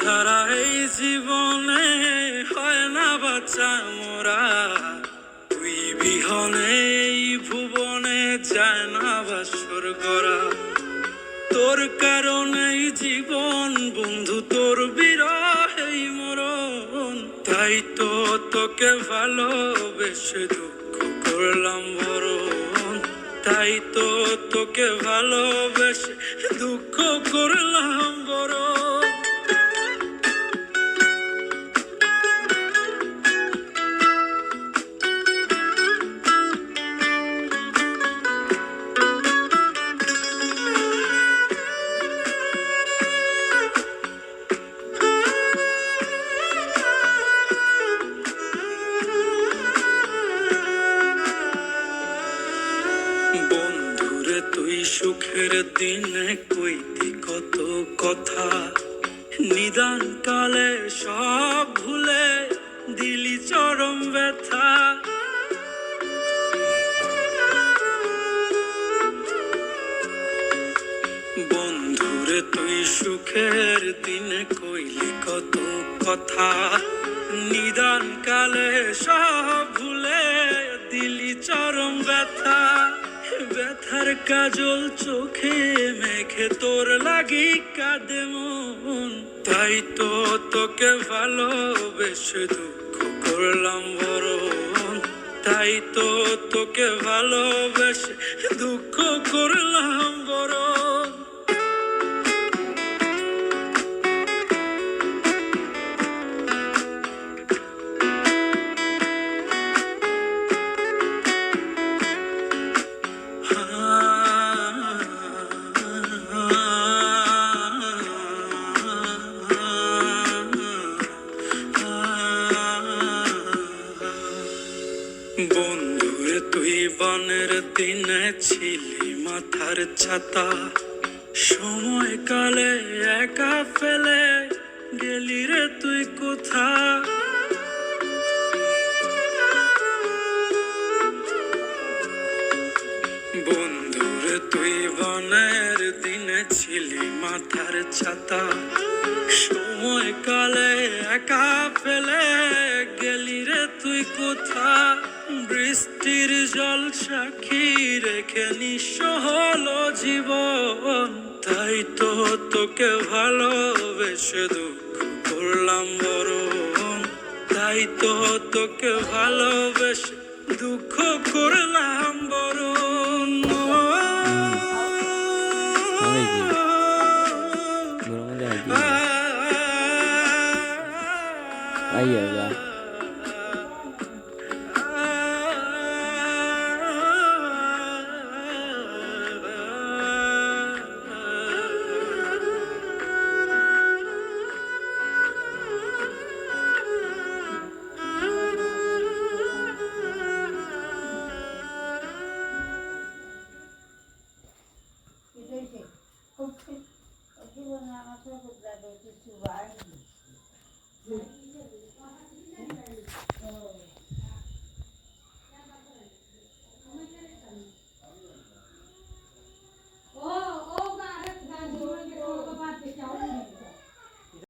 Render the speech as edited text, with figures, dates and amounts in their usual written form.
ছাড়া এই জীবনে হয় না বাঁচা মোরা, তুই বিহনে এই ভুবনে যায় না বাসর গড়া। তোর কারণেই জীবন বন্ধু, তোর বিরহেই মরণ, তাই তো তোকে ভালোবেসে দুঃখ করলাম বরণ, তাই তো তোকে ভালোবেসে দুঃখ করলাম বরণ। বন্ধুরে তুই সুখের দিনে কইতি কত কথা, নিদান কালে সব ভুলে দিলি চরম ব্যথা। বন্ধুরে তুই সুখের দিনে কইলি কত কথা, নিদান কালে সব ভুলে দিলি চরম ব্যথা। ব্যথার কাজল চোখে মেখে তোর লাগি কাঁদে মন, তাই তো তোকে ভালোবেসে দুঃখ করলাম বরণ, তাই তো তোকে ভালোবেসে দুঃখ করলাম বরণ। বন্ধুরে তুই বনের দিনে ছিলি মাথার ছাতা, সময় কালে একা ফেলে গেলি রে তুই কোথা। বন্ধুরে তুই বনের দিনে ছিলি মাথার ছাতা, সময় কালে একা ফেলে গেলি রে তুই কোথা। বৃষ্টির জল সাক্ষী রেখে নিঃস্ব হলো জীবন, তাই তো তোকে ভালোবেসে দুঃখ করলাম বরণ, তাই তো তোকে ভালোবেসে দুঃখ করলাম বরণ। আইয়া খুব জীবনে আমার